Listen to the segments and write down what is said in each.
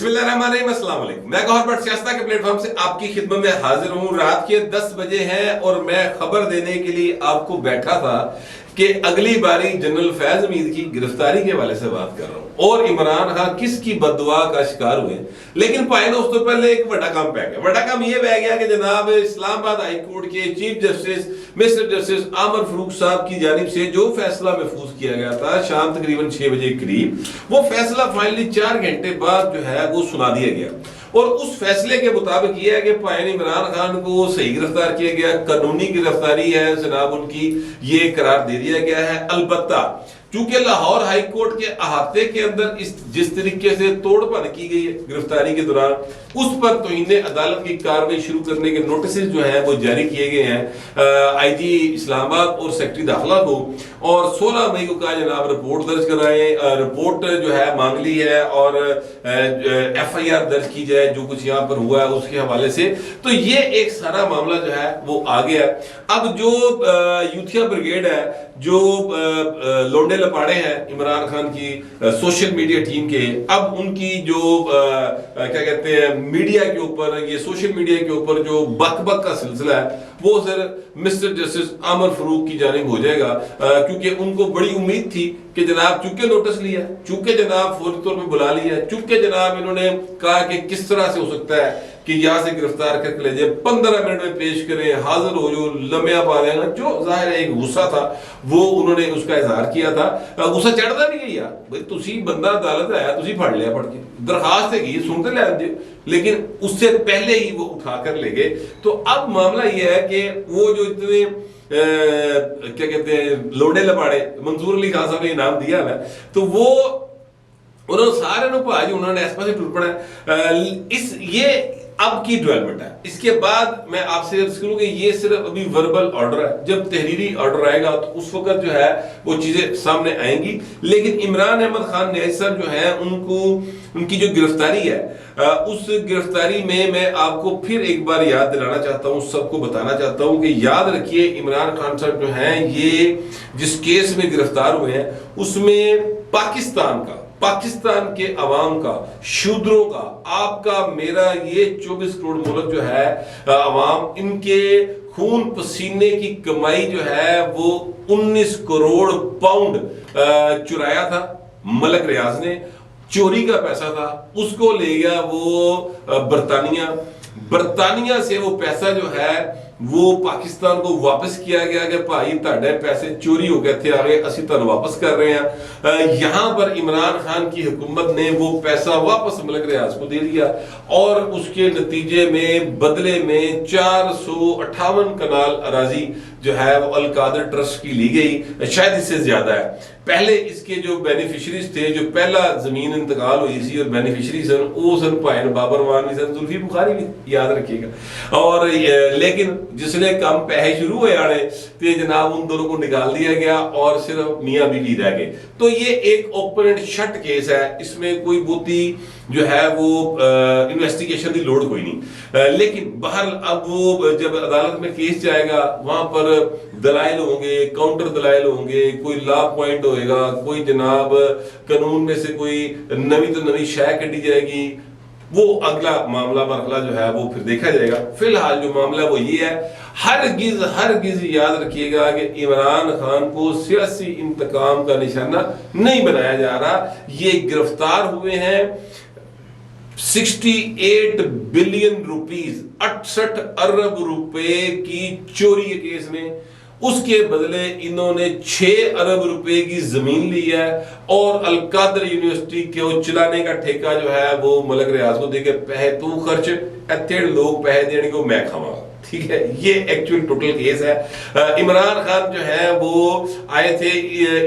बिस्मिल्लाहिर्रहमानिर्रहीम, अस्सलाम वालेकुम। मैं गौहर भट्ट सियासत के प्लेटफॉर्म से आपकी खिदमत में हाजिर हूँ। रात के 10 बजे हैं और मैं खबर देने के लिए आपको बैठा था कि अगली बारी जनरल फैज हमीद की गिरफ्तारी के हवाले से बात कर रहा हूँ और इमरान खान किसकी बददुआ का शिकार हुए। लेकिन पाए ना, उस तो पहले एक बड़ा काम पै गया। बड़ा काम ये पै गया कि जनाब इस्लामाबाद हाई कोर्ट के चीफ जस्टिस मिस्टर जस्टिस आमर फरूक साहब की जानिब से जो फैसला महफूज किया गया था शाम तकरीबन 6 बजे करीब, वो फैसला फाइनली 4 घंटे बाद जो है वो सुना दिया गया। और उस फैसले के मुताबिक यह है कि पायन इमरान खान को सही गिरफ्तार किया गया, कानूनी गिरफ्तारी है जनाब उनकी, ये करार दे दिया गया है। अलबत्ता चूंकि लाहौर हाई कोर्ट के अहाते के अंदर जिस तरीके से तोड़फोड़ की गई है गिरफ्तारी के दौरान, उस पर तौहीन अदालत की कार्रवाई शुरू करने के नोटिस जो हैं वो जारी किए गए हैं आईजी इस्लामाबाद और सेक्रेटरी दाखिला को। और 16 मई को कहा जनाब रिपोर्ट दर्ज कराएं, रिपोर्ट जो है मांग ली है और FIR दर्ज की जाए जो कुछ यहाँ पर हुआ है उसके हवाले से। तो ये एक सारा मामला जो है वो आ गया। अब जो यूथिया ब्रिगेड है, जो लोंडे लपाड़े हैं इमरान खान की सोशल मीडिया टीम के, अब उनकी जो क्या कहते हैं मीडिया के ऊपर, ये सोशल मीडिया के ऊपर जो बक का सिलसिला है वो सर मिस्टर जस्टिस आमर फरूक की जानिब हो जाएगा, क्योंकि उनको बड़ी उम्मीद थी कि जनाब चूंकि नोटिस लिया, चूंकि जनाब फौरी तौर पे बुला लिया, चूंकि जनाब इन्होंने कहा कि किस तरह से हो सकता है कि यहाँ से गिरफ्तार करके ले जाए, 15 मिनट में पेश करें, हाजिर हो जो लम्या पा लेना, जो जाहिर है एक गुस्सा था वो उन्होंने उसका इजहार किया था। गुस्सा चढ़ता नहीं है यार, भाई तुसी बंदा अदालत आया, तुसी फड़ लिया, पढ़ के दरखास्त है की सुनते ले आते, लेकिन उससे पहले ही वो उठा कर ले गए। तो अब मामला ये है कि वो जो इतने क्या कहते हैं लोडे लपाड़े, मंसूर अली खान साहब ने इनाम दिया है, तो वो उन्होंने सारे भाजी उन्होंने इस पास टूट पड़ा। इस ये अब की डेवलपमेंट है। इसके बाद मैं आपसे अर्ज करूं कि ये सिर्फ अभी वर्बल ऑर्डर है, जब तहरीरी ऑर्डर आएगा तो उस वक्त जो है वो चीजें सामने आएंगी। लेकिन इमरान अहमद खान न्याज़ साहब जो है उनको, उनकी जो गिरफ्तारी है, उस गिरफ्तारी में मैं आपको फिर एक बार याद दिलाना चाहता हूं, सबको बताना चाहता हूं कि याद रखिए इमरान खान साहब जो हैं ये जिस केस में गिरफ्तार हुए हैं उसमें पाकिस्तान के अवाम का, शूद्रों का, आपका मेरा ये 24 करोड़ मुल्क जो है अवाम, इनके खून पसीने की कमाई जो है वो 19 करोड़ पाउंड चुराया था मलक रियाज ने, चोरी का पैसा था, उसको ले गया वो बरतानिया से वो पैसा जो है वो पाकिस्तान को वापस किया गया कि भाई ताड़े पैसे चोरी हो गए थे, आगे असी तुहानू वापस कर रहे हैं। यहां पर इमरान खान की हुकूमत ने वो पैसा वापस मलक रियाज को दे दिया और उसके नतीजे में बदले में 458 कनाल अराजी जो है वो अलकादर ट्रस्ट की ली गई, शायद इससे ज्यादा है। पहले इसके जो बेनिफिशरीज थे, जो पहला जमीन इंतकाल हुई थी और बेनिफिशरी सन वो सन भाई बाबर वानी सन, जुल्फी बुखारी भी याद रखिएगा। और लेकिन जिसने कम पैसे शुरू हुए आने तो जनाब उन दोनों को निकाल दिया गया और सिर्फ मियां बीवी रह गए। तो ये एक ओपन एंड शट केस है, इसमें कोई बहुती जो है वो इन्वेस्टिगेशन की लोड कोई नहीं। लेकिन बहरहाल अब वो जब अदालत में केस जाएगा वहां पर दलाइल होंगे, काउंटर दलाइल होंगे, कोई लॉ पॉइंट होएगा, कोई जनाब कानून में से कोई नवी तो नवी शय कटी जाएगी, वो अगला मामला मरहला जो है वो फिर देखा जाएगा। फिलहाल जो मामला वो ये है, हरगिज याद रखिएगा कि इमरान खान को सियासी इंतकाम का निशाना नहीं बनाया जा रहा। ये गिरफ्तार हुए हैं 68 बिलियन रुपीस, 68 अरब रुपए की चोरी के केस में, उसके बदले इन्होंने 6 अरब रुपए की जमीन ली है और अलकादर यूनिवर्सिटी को चलाने का ठेका जो है वो मलक रियाज को देके पैसे तू खर्च, इतने लोग पैसे देने को मैं खावा। ठीक है, ये एक्चुअल टोटल केस है। इमरान खान जो है वो आए थे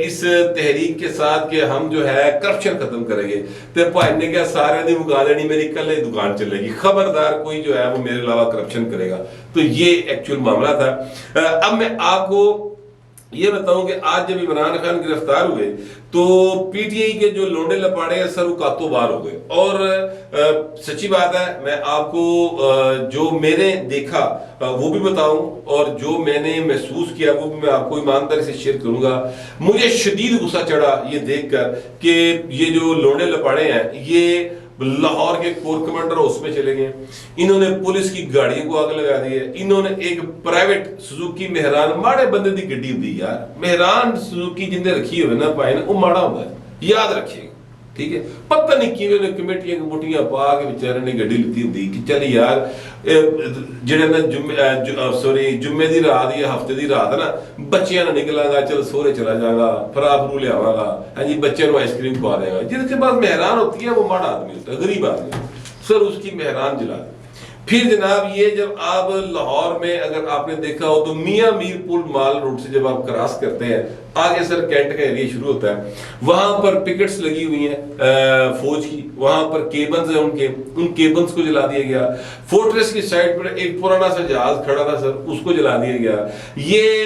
इस तहरीक के साथ कि हम जो है करप्शन खत्म करेंगे, तो भाई ने क्या सारे दिन मुका देनी, मेरी कल ही दुकान चलेगी, खबरदार कोई जो है वो मेरे अलावा करप्शन करेगा। तो ये एक्चुअल मामला था। अब मैं आपको ये बताऊं कि आज जब इमरान खान गिरफ्तार हुए तो पीटीआई के जो लोंडे लपाड़े हैं सर वो कातों बार हो गए। और सच्ची बात है, मैं आपको जो मैंने देखा वो भी बताऊं और जो मैंने महसूस किया वो भी मैं आपको ईमानदारी से शेयर करूंगा। मुझे शदीद गुस्सा चढ़ा ये देखकर कि ये जो लोंडे लपाड़े हैं ये लाहौर के कोर कमांडर हाउस में चले गए, इन्होंने पुलिस की गाड़ियों को आग लगा दी है, इन्होंने एक प्राइवेट सुजुकी मेहरान माड़े बंदे दी गड्डी होंदी यार, मेहरान सुजुकी जिंदे रखी होवे ना भाई ने वो माड़ा होंदा है, याद रखिएगा, ठीक है। पता नहीं किवें कमेटियां कमुटियां पा के बेचारे ने गड्डी लिती होंदी कि चल यार जेड़े ना जुम्मे दी रात या हफ्ते दी रात ना बच्चियां ना निकलांगा, चल सोहरे चला जाऊंगा, फरा फरू लियावांगा, हाँ जी बच्चे को आइसक्रीम खवा देगा, जिसके पास मेहरान होती है वो माड़ा आदमी होता है, गरीब आदमी, सर उसकी मेहरान जला दे। फिर जनाब ये जब आप लाहौर में अगर आपने देखा हो तो मियां मीर पुल माल रोड से जब आप क्रॉस करते हैं आगे सर कैंट का एरिया शुरू होता है, वहां पर पिकेट्स लगी हुई हैं फौज की, वहां पर केबल्स हैं उनके, उन केबल्स को जला दिया गया। फोर्ट्रेस की साइड पर एक पुराना सा जहाज खड़ा था सर, उसको जला दिया गया। ये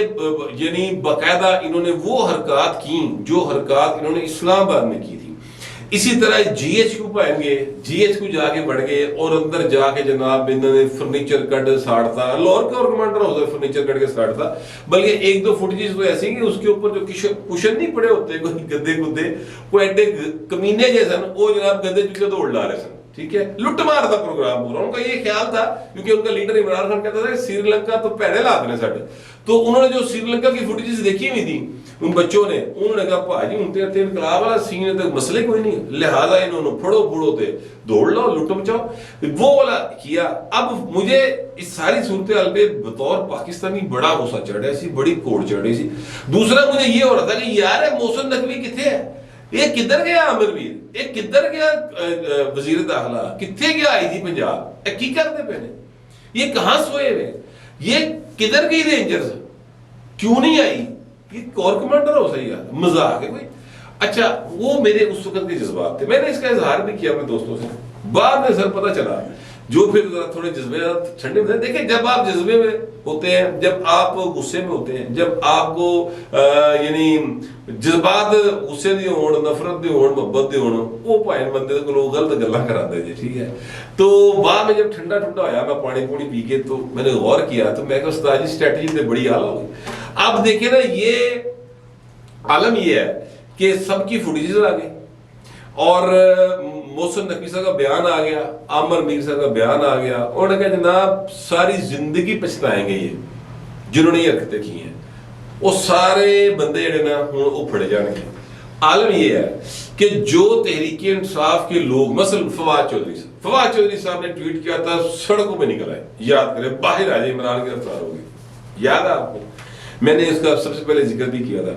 यानी बाकायदा इन्होंने वो हरकत की जो हरकत इन्होंने इस्लामाबाद में की थी। इसी तरह GHQ पाएंगे, GHQ जाके बढ़ गए और अंदर जाके जनाब इन्होंने फर्नीचर कट साड़ता, लाहौर का और कमांडर हाउस फर्नीचर कट के साड़ता, बल्कि एक दो फुटेजेस तो ऐसी कि उसके ऊपर जो कुशन नहीं पड़े होते कोई गद्दे गुद्दे, वो एडे कमीने जैसे वो जनाब गद्दे चुके दौड़ ला रहे सन, ठीक है। लुट मार था प्रोग्राम पूरा, उनका ये ख्याल था क्योंकि उनका लीडर इमरान खान कहता था श्रीलंका तो पैरे लाते ने साडे, तो उन्होंने जो श्रीलंका की फुटेजेस देखी हुई थी उन बच्चों ने, उन्होंने कहा भाजी हूं ते इनकलाब वाला सीन है, तो मसले कोई नहीं, लिहाजा इन्होंने फड़ो फुड़ो ते दौड़ लो लुट बचाओ, वो वाला किया। अब मुझे इस सारी सूरत हाल पे बतौर पाकिस्तानी बड़ा गुस्सा चढ़ा सी, बड़ी कोड़ चढ़ी सी। दूसरा मुझे ये हो रहा था कि यार मोहसिन नकवी किथे है, ये किधर गया आमिरवीर, ये किधर गया वजीर दाखिला, किथे गया आई थी पंजाब, की करते पे ने, ये कहां सोए हुए, ये किधर गई रेंजर्स, क्यों नहीं आई, ये कोर कमांडर हो सही यार, मजाक है कोई। अच्छा वो मेरे उस वक्त के जज्बात थे, मैंने इसका इजहार भी किया अपने दोस्तों से, बाद में सर पता चला जो फिर थोड़े जज्बे ठंडे में देखिए, जब आप जज्बे में होते हैं, जब आप गुस्से में होते हैं, जब आपको यानी जज्बात गुस्से दी होण, नफरत दी होण, मोहब्बत दी होण, वो भाई बंदे को लोग गलत गल्लां करांदे जी, ठीक है। तो बाद में जब ठंडा ठंडा होया, मैं पानी पूनी पी के तो मैंने गौर किया, तो मैं कहा उस्ताद जी स्ट्रेटजी तो बड़ी आला होगी। अब देखिए ना ये आलम ये है कि सबकी फुटेजेस आ गई और मोहसिन नकवी साहब का बयान आ गया, आमिर मीर साहब का बयान आ गया, उन्होंने कहा जनाब सारी जिंदगी पछताएंगे ये जिन्होंने ये हरकतें की हैं, वो सारे बंदे जड़े ना हुण वो फड़े जाएंगे। आलम ये है कि जो तहरीक इंसाफ के लोग, मसलन फवाद चौधरी साहब ने ट्वीट किया था सड़कों पे निकल आए, याद करें बाहर आ जाए इमरान गिरफ्तार हो गए, याद है आपको, मैंने इसका सबसे पहले जिक्र भी किया था।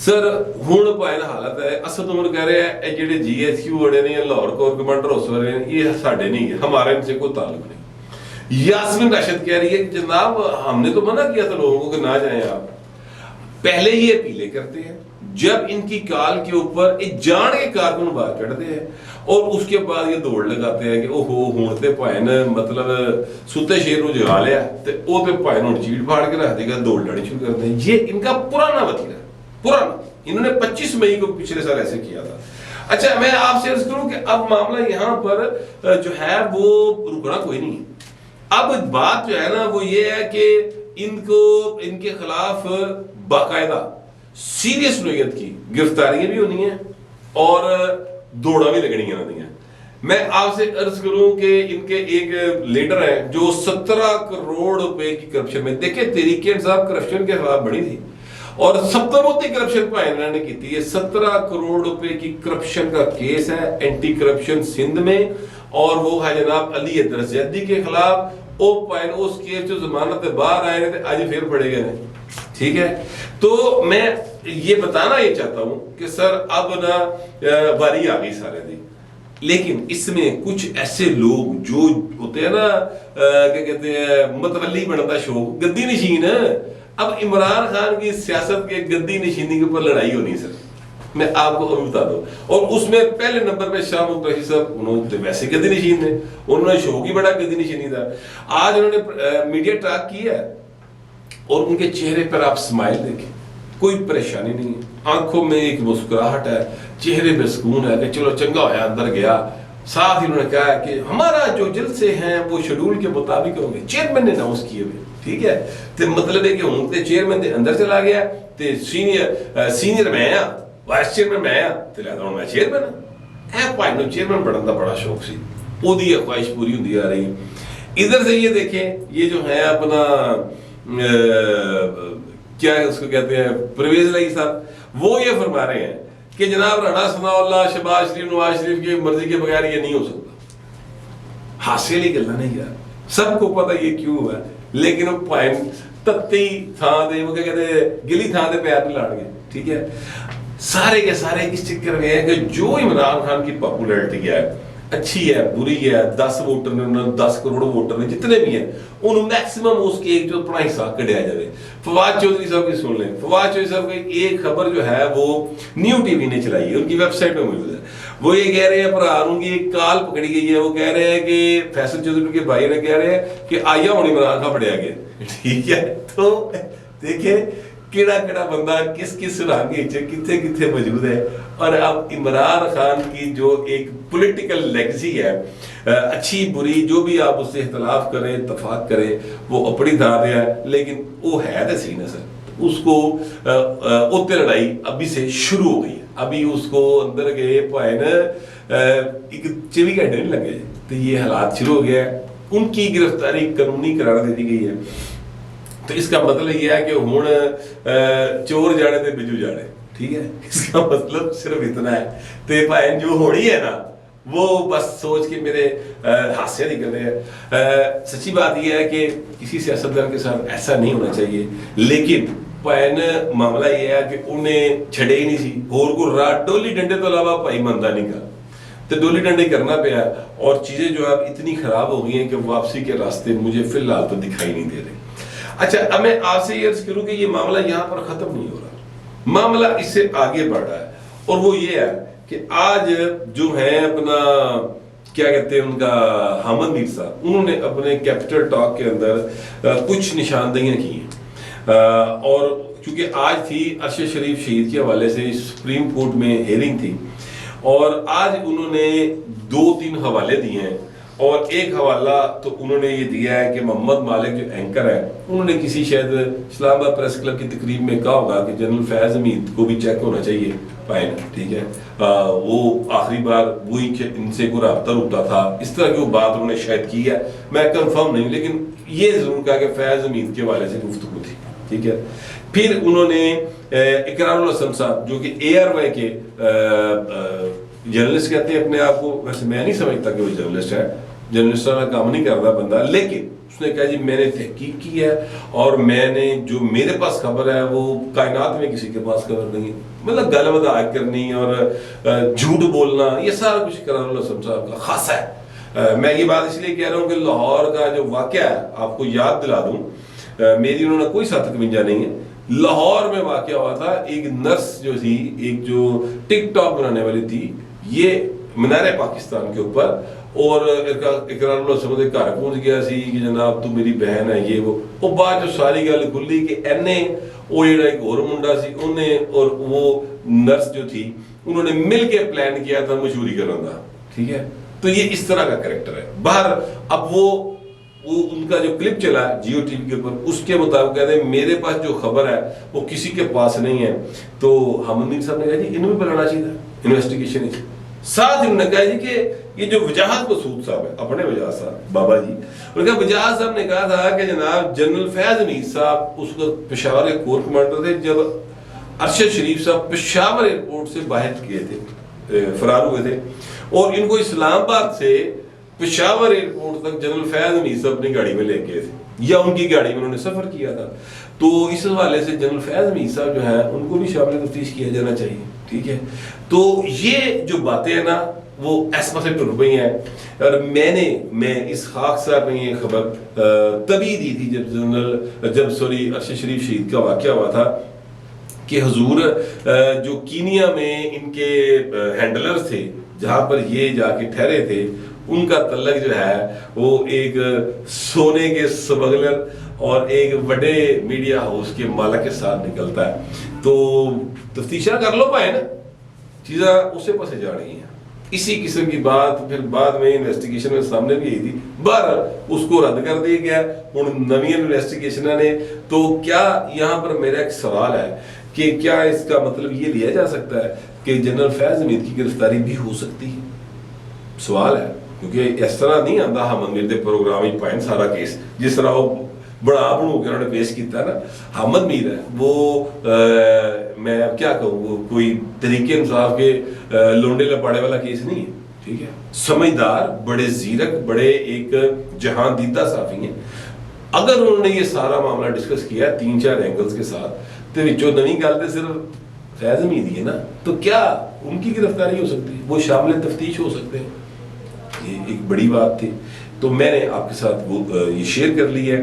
सर हुण भाई हालत है, असद उमर कह रहे हैं जेडे GHQ बड़े ने लाहौर कोर कमांडर हाउस वाले ये साडे नहीं है, हमारे इनसे कोई ताल्लुक नहीं। यास्मीन राशिद कह रही है कि जनाब हमने तो मना किया था लोगों को कि ना जाएं आप, पहले ही अपीलें करते हैं, जब इनकी काल के ऊपर एक जान के कारकुन बाहर चढ़ते हैं और उसके बाद ये दौड़ लगाते हैं कि ओहो हुण ते भाई ने मतलब सुते शेर को जगा लिया ते ओ ते भाई ने चीड़ फाड़ के रख देगा, दौड़ लड़ी शुरू कर दें। ये इनका पुराना वतीरा, पुराना, इन्होंने 25 मई को पिछले साल ऐसे किया था। अच्छा मैं आपसे अर्ज करूं कि अब मामला यहाँ पर जो है वो रुकना कोई नहीं है। अब बात जो है ना वो ये है कि इनको इनके खिलाफ बाकायदा सीरियस नोयत की गिरफ्तारियां भी होनी है और दौड़ा भी लगनी है। मैं आपसे अर्ज करूं कि इनके एक लीडर है जो 17 करोड़ रुपए की करप्शन में, देखिए तहरीक इंसाफ करप्शन के खिलाफ बड़ी थी और सबसे करप्शन भाईना ने की थी, 17 करोड़ रुपए की करप्शन का केस है एंटी करप्शन सिंध में, और वो है जनाब अली हैदर जैदी के खिलाफ। ओ पाइन उस केस जो जमानत बाहर आए थे आज फिर पड़े गए, ठीक है। तो मैं ये बताना ये चाहता हूं कि सर अब ना बारी आ गई सारे दी, लेकिन इसमें कुछ ऐसे लोग जो होते हैं ना क्या कहते हैं मतवली बनता शौक, गद्दी नशीन, अब इमरान खान की सियासत के गद्दी नशीनी के ऊपर लड़ाई होनी सर, मैं आपको अभी बता दूं। और उसमें पहले नंबर पे शाह मुक्तशी साहब, उन्होंने वैसे गद्दी नशीन थे, उन्होंने शौक ही बड़ा गद्दी नशीनी था। आज उन्होंने मीडिया टॉक किया और उनके चेहरे पर आप स्माइल देखें, कोई परेशानी नहीं है, आंखों में एक मुस्कुराहट है, चेहरे पे सुकून है कि चलो चंगा होया अंदर गया। साथ ही उन्होंने कहा कि हमारा जो जलसे हैं वो शेड्यूल के मुताबिक होंगे, चेयरमैन ने अनाउंस किए हुए, ठीक है। तो मतलब है कि हूं ते चेयरमैन दे अंदर चला गया ते सीनियर मैं आ, वाइस चेयरमैन मैं आ, ते लिहाजा मैं चेयरमैन, भाई नूं चेयरमैन बनने का बड़ा शौक सी, ओदी ख्वाहिश पूरी होती आ रही। इधर से ये देखें, ये जो है अपना क्या उसको कहते हैं परवेज लाई साहब, वो ये फरमा रहे हैं कि जनाब राणा सनाउल्लाह, शहबाज शरीफ, नवाज शरीफ की मर्जी के बगैर ये नहीं हो सकता। हास्य वाली गल्लां नहीं यार, सबको पता ये क्यों हुआ, लेकिन वो भाई तत्ती थां दे वो क्या कहते गिली थां दे पैर नहीं लाणगे, ठीक है। सारे के सारे इस चक्कर में है कि जो इमरान खान की पॉपुलैरिटी है, अच्छी है बुरी है, 10 वोटर ने 10 करोड़ वोटर ने जितने भी हैं उन्होंने मैक्सिमम उसके एक जो अपना हिस्सा कढ़िया जाए। फवाद चौधरी साहब की सुन लें, फवाद चौधरी साहब की एक खबर जो है वो न्यू टीवी ने चलाई है, उनकी वेबसाइट में मौजूद है। वो ये कह रहे हैं भरा की एक काल पकड़ी गई है, वो कह रहे हैं कि फैसल चौधरी के भाई ने कह रहे हैं कि आया हूं इमरान खान फड़िया गया, ठीक है। तो देखिए केड़ा केड़ा बंदा किस किस रंग किथे किथे मौजूद है। और अब इमरान खान की जो एक पॉलिटिकल लेगेसी है, अच्छी बुरी जो भी आप उससे इख्तलाफ करें इत्तफाक करें, वो अपनी धार है, लेकिन वो है तो सी ना सर, उसको उत्ते लड़ाई अभी से शुरू हो गई है। अभी उसको अंदर गए भाई न एक 24 घंटे नहीं लगे तो ये हालात शुरू हो गया है। उनकी गिरफ्तारी कानूनी करार दे दी गई है। तो इसका मतलब ये है कि हुण चोर जाने ते बिजू जाने, ठीक है। इसका मतलब सिर्फ इतना है। तो भाई जो होनी है ना वो बस सोच के मेरे हास्य निकल रहे हैं। सच्ची बात यह है कि किसी सियासतदान के साथ ऐसा नहीं होना चाहिए, लेकिन भैन मामला यह है कि उन्हें छड़े ही नहीं सी, होर को रात डोली डंडे तो अलावा भाई मनता नहीं का, तो डोली डंडे करना पाया। और चीजें जो है इतनी खराब हो गई हैं कि वापसी के रास्ते मुझे फिलहाल तो दिखाई नहीं दे रहे। अच्छा, अब मैं आपसे ये अर्ज करूं कि ये मामला यहाँ पर खत्म नहीं हो रहा, मामला इससे आगे बढ़ रहा है। और वो ये है कि आज जो है अपना क्या कहते हैं उनका हामिद मीर साहब, उन्होंने अपने कैपिटल टॉक के अंदर कुछ निशानदेहियां की हैं। और क्योंकि आज थी अरशद शरीफ शहीद के हवाले से सुप्रीम कोर्ट में हेयरिंग थी, और आज उन्होंने 2-3 हवाले दिए हैं। और एक हवाला तो उन्होंने ये दिया है कि मोहम्मद मालिक जो एंकर है, उन्होंने किसी शायद इस्लामाबाद प्रेस क्लब की तकरीब में कहा होगा कि जनरल फैज हमीद को भी चेक होना चाहिए फाइन, ठीक है। वो आखिरी बार वही इनसे कोई रब्ता रुकता था, इस तरह की वो बात उन्होंने शायद की है, मैं कंफर्म नहीं, लेकिन ये जरूर कहा कि फैज हमीद के हवाले से गुफ्तगू थी, ठीक है। फिर उन्होंने इकरारुल हसन साहब जो कि ARY के जर्नलिस्ट कहते हैं अपने आप को, वैसे मैं नहीं समझता कि वो जर्नलिस्ट है, जर्नलिस्ट का काम नहीं करता बंदा, लेकिन उसने कहा जी मैंने तहकीक की है और मैंने जो मेरे पास खबर है वो कायनात में किसी के पास खबर नहीं है। मतलब गल मजाक करनी और झूठ बोलना, ये सारा कुछ इकरारुल हसन साहब का खासा है। मैं ये बात इसलिए कह रहा हूँ कि लाहौर का जो वाकया है आपको याद दिला दूं, मेरी उन्होंने कोई 751 नहीं है। लाहौर में वाकया हुआ था, एक नर्स जो थी, एक जो टिकटॉक बनाने वाली थी, ये मीनार पाकिस्तान के ऊपर, और इकरारुल हसन दे घर पहुंच गया सी कि जनाब तू मेरी बहन है ये वो बाद जो सारी गल खुली कि एने वो जेड़ा एक और मुंडा सी उन्हें और वो नर्स जो थी उन्होंने मिल के प्लान किया था मशहूरी करने का, ठीक है। तो ये इस तरह का कैरेक्टर है बाहर। अब वो उनका जो क्लिप चला जियो टीवी के ऊपर, उसके मुताबिक कहते हैं मेरे पास जो खबर है वो किसी के पास नहीं है। तो हामिद साहब ने कहा जी इन्हें भी बुलाना चाहिए इन्वेस्टिगेशन। साथ उन्होंने कहा जी कि ये जो वजाहत मसूद साहब है, अपने वजाहत साहब बाबा जी, उन्होंने कहा वजाहत साहब ने कहा था कि जनाब जनरल फैज हमीद साहब उस वक्त पेशावर के कोर कमांडर थे जब अरशद शरीफ साहब पेशावर एयरपोर्ट से बाहर गए थे, फरार हुए थे, और इनको इस्लामाबाद से पेशावर एयरपोर्ट तक जनरल फैज हमीद साहब अपनी गाड़ी में लेके गए थे, या उनकी गाड़ी में उन्होंने सफर किया था। तो इस हवाले से जनरल फैज हमीद साहब जो है उनको भी शामिल तफ्तीश किया जाना चाहिए, ठीक है। तो ये जो बातें हैं ना वो इस पास टुर गई हैं। और मैं इस खाक साहब में ये खबर तभी दी थी जब अरशद शरीफ शहीद का वाकया हुआ था कि हुजूर जो कीनिया में इनके हैंडलर्स थे जहां पर ये जाके ठहरे थे, उनका तल्लक जो है वो एक सोने के स्मगलर और एक बड़े मीडिया हाउस के मालिक के साथ निकलता है। तो तफ्तीशा कर लो पाए ना, चीज़ा उसे पासे जा रही हैं। इसी किस्म की बात फिर बाद में इन्वेस्टिगेशन में सामने भी आई थी, बहर उसको रद्द कर दिया गया। हुण नवी इन्वेस्टिगेशन ने, तो क्या यहाँ पर मेरा एक सवाल है کہ کیا اس کا مطلب یہ لیا جا سکتا ہے کہ جنرل فیض حمید کی گرفتاری بھی ہو سکتی ہے؟ سوال ہے، کیونکہ اس طرح نہیں آتا حامد میر دے پروگرام ہی پائن سارا کیس جس طرح وہ بڑا بڑھو کے انہوں نے پیش کیتا ہے نا. حامد میر ہے وہ میں اب کیا کہوں، وہ کوئی طریقے انصاف کے لونڈے لپاڑے والا کیس نہیں ہے، ٹھیک ہے. سمجھدار، بڑے زیرک، بڑے ایک جہاں دیدہ صحافی ہیں. اگر انہوں نے یہ سارا معاملہ ڈسکس کیا 3-4 اینگلز کے ساتھ تو وچوں نویں گل تے صرف فیض حمید ہی ہے نا، تو کیا ان کی گرفتاری ہو سکتی ہے؟ وہ شامل تفتیش ہو سکتے ہیں. یہ ایک بڑی بات تھی، تو میں نے آپ کے ساتھ وہ یہ شیئر کر لی ہے.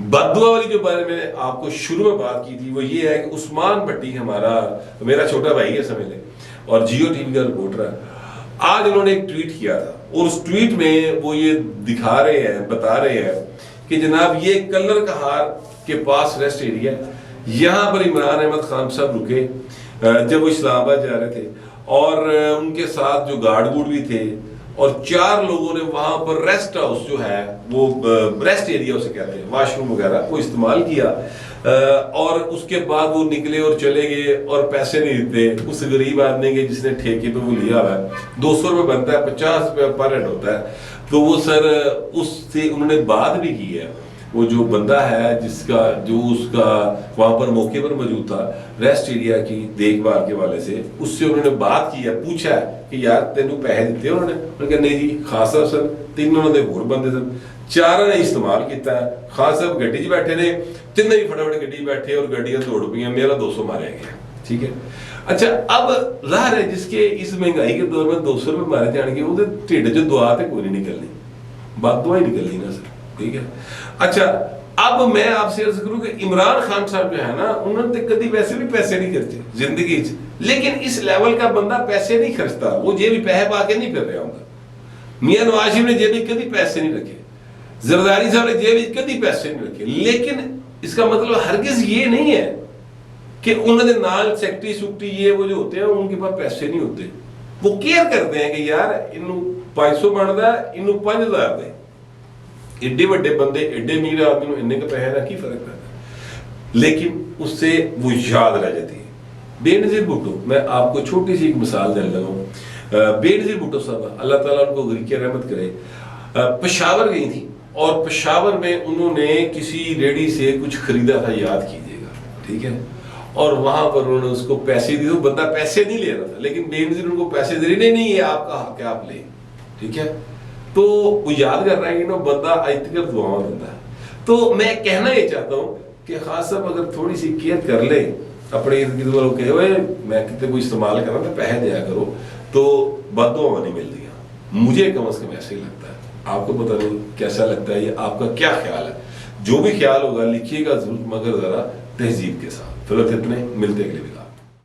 بد دعا والی جو بارے میں آپ کو شروع میں بات کی تھی وہ یہ ہے کہ عثمان بھٹی ہمارا میرا چھوٹا بھائی ہے سمجھ لیں، اور جیو ٹی وی کا رپورٹر ہے. آج انہوں نے ایک ٹویٹ کیا تھا اور اس ٹویٹ میں وہ یہ دکھا رہے ہیں، بتا رہے ہیں کہ جناب یہ کلر کہار کے پاس ریسٹ ایریا ہے، یہاں پر عمران احمد خان صاحب رکے جب وہ اسلام آباد جا رہے تھے، اور ان کے ساتھ جو گارڈ گوڈ بھی تھے، اور 4 لوگوں نے وہاں پر ریسٹ ہاؤس جو ہے وہ ریسٹ ایریا اسے کہتے ہیں، واش روم وغیرہ کو استعمال کیا، اور اس کے بعد وہ نکلے اور چلے گئے اور پیسے نہیں دیتے اس غریب آدمی کے جس نے ٹھیکے پہ وہ لیا ہوا ہے. 200 روپے بنتا ہے، 50 روپے پر ہیڈ ہوتا ہے. تو وہ سر اس سے انہوں نے بات بھی کی ہے، وہ جو بندہ ہے جس کا جو اس کا وہاں پر موقع پر موجود تھا ریسٹ ایریا کی دیکھ بھال کے والے سے، اس سے انہوں نے بات کی ہے، پوچھا ہے کہ یار تینوں پیسے دیتے انہوں نے کہا نہیں جی. خاص صاحب سن 3 دے اور بندے سن، 4 نے استعمال کیتا ہے. خاص صاحب گڈی 'چ بیٹھے نے، 3 ہی فٹافٹ گڈی بیٹھے اور گڈیاں دوڑ پئی، میرا 200 مارے گیا. ٹھیک ہے. اچھا اب ظاہر ہے جس کے اس مہنگائی کے دور میں 200 روپے مارے جان گے وہ ٹھڈ چ دعا تے کوئی نہیں نکلنی، بد دعا ہی نکلنی نا سر. ٹھیک ہے. اچھا اب میں آپ سے عرض کروں کہ عمران خان صاحب جو ہے نا، انہوں نے کدی ویسے بھی پیسے نہیں خرچے زندگی چ، لیکن اس لیول کا بندہ پیسے نہیں خرچتا، وہ جیبی پیسے پا کے نہیں پھر رہا ہوگا. میاں نواز شریف نے جیبی کدی پیسے نہیں رکھے، زرداری صاحب نے جیبی کدی پیسے نہیں رکھے. لیکن اس کا مطلب ہرگز یہ نہیں ہے کہ انہوں نے نال سیکٹری سکٹری یہ وہ جو ہوتے ہیں ان کے پاس پیسے نہیں ہوتے. وہ کیئر کرتے ہیں کہ یار انہوں 500 بنتا ہے، انہوں 5000 دے. ایڈے وڈے بندے ایڈے امیر آدمی نوں اننے کا پیسے کا کی فرق پڑتا، لیکن اس سے وہ یاد رہ جاتی ہے. بے نظیر بھٹو، میں آپ کو چھوٹی سی ایک مثال دینے لگا ہوں. بے نظیر بھٹو صاحب اللہ تعالیٰ ان کو غریق رحمت کرے، پشاور گئی تھی اور پشاور میں انہوں نے کسی ریڈی سے کچھ خریدا تھا، یاد کیجیے گا. ٹھیک ہے. اور وہاں پر انہوں نے اس کو پیسے دیے، بندہ پیسے نہیں لے رہا تھا لیکن بے نظیر ان کو پیسے دے رہے، نہیں یہ آپ کا حق ہے آپ لیں. ٹھیک ہے. تو وہ یاد کر رہا ہے کہ نا بندہ آج تک دعاؤں دیتا ہے. تو میں کہنا یہ چاہتا ہوں کہ خاص صاحب اگر تھوڑی سی کیئر کر لے اپنے ارد گرد والوں کہ ہوئے میں کتنے کوئی استعمال کرنا تو پیسے دیا کرو، تو بد دعاؤں نہیں ملتی. مجھے کم از کم ایسے ہی لگتا ہے. آپ کو پتہ نہیں کیسا لگتا ہے، یہ آپ کا کیا خیال ہے؟ جو بھی خیال ہوگا لکھیے گا ضرور، مگر ذرا تہذیب کے ساتھ. فی الوقت اتنے، ملتے اگلے ویڈیو.